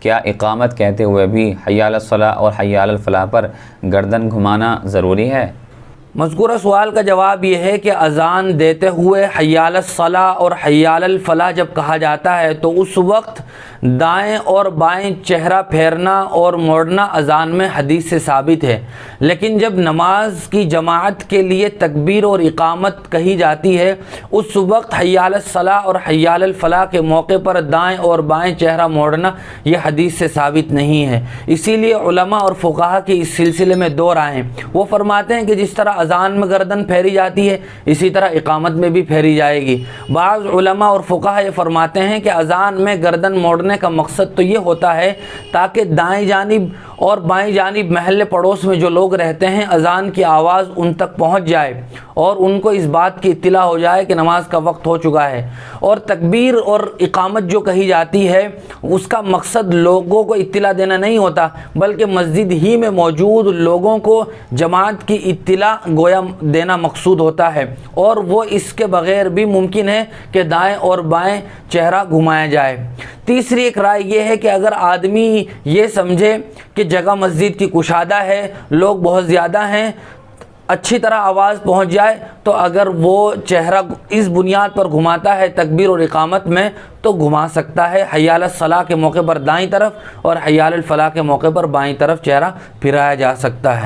क्या इकामत कहते हुए भी हय्या अलस सलाह और हय्या अलल फलाह पर गर्दन घुमाना ज़रूरी है? मज़कूरा सवाल का जवाब यह है कि अज़ान देते हुए हय्या अलस सलाह और हय्या अलल फलाह जब कहा जाता है तो उस वक्त दाएं और बाएं चेहरा फेरना और मोड़ना अज़ान में हदीस से साबित है। लेकिन जब नमाज की जमात के लिए तकबीर और इकामत कही जाती है उस वक्त हय्या अलस सलाह और हय्या अलल फलाह के मौके पर दाएं और बाएं चेहरा मोड़ना यह हदीस से साबित नहीं है। इसीलिए उलमा और फुक़हा की इस सिलसिले में दो राहें। वो फरमाते हैं कि जिस तरह अज़ान में गर्दन फेरी जाती है इसी तरह इकामत में भी फेरी जाएगी। बाज़ उलमा और फुक़हा ये फरमाते हैं कि अज़ान में गर्दन मोड़ने का मकसद तो ये होता है ताकि दाएं जानिब और बाएं जानिब महल्ले पड़ोस में जो लोग रहते हैं अज़ान की आवाज़ उन तक पहुंच जाए और उनको इस बात की इत्तिला हो जाए कि नमाज का वक्त हो चुका है। और तकबीर और इकामत जो कही जाती है उसका मकसद लोगों को इत्तिला देना नहीं होता बल्कि मस्जिद ही में मौजूद लोगों को जमात की इत्तिला गोया देना मकसूद होता है। और वो इसके बग़ैर भी मुमकिन है कि दाएं और बाएं चेहरा घुमाया जाए। तीसरी एक राय ये है कि अगर आदमी ये समझे कि जगह मस्जिद की कुशादा है, लोग बहुत ज़्यादा हैं, अच्छी तरह आवाज़ पहुंच जाए तो अगर वो चेहरा इस बुनियाद पर घुमाता है तकबीर और इकामत में तो घुमा सकता है। हय्या अलस सलाह के मौके पर दाईं तरफ और हय्या अलल फलाह के मौके पर बाईं तरफ चेहरा फिराया जा सकता है।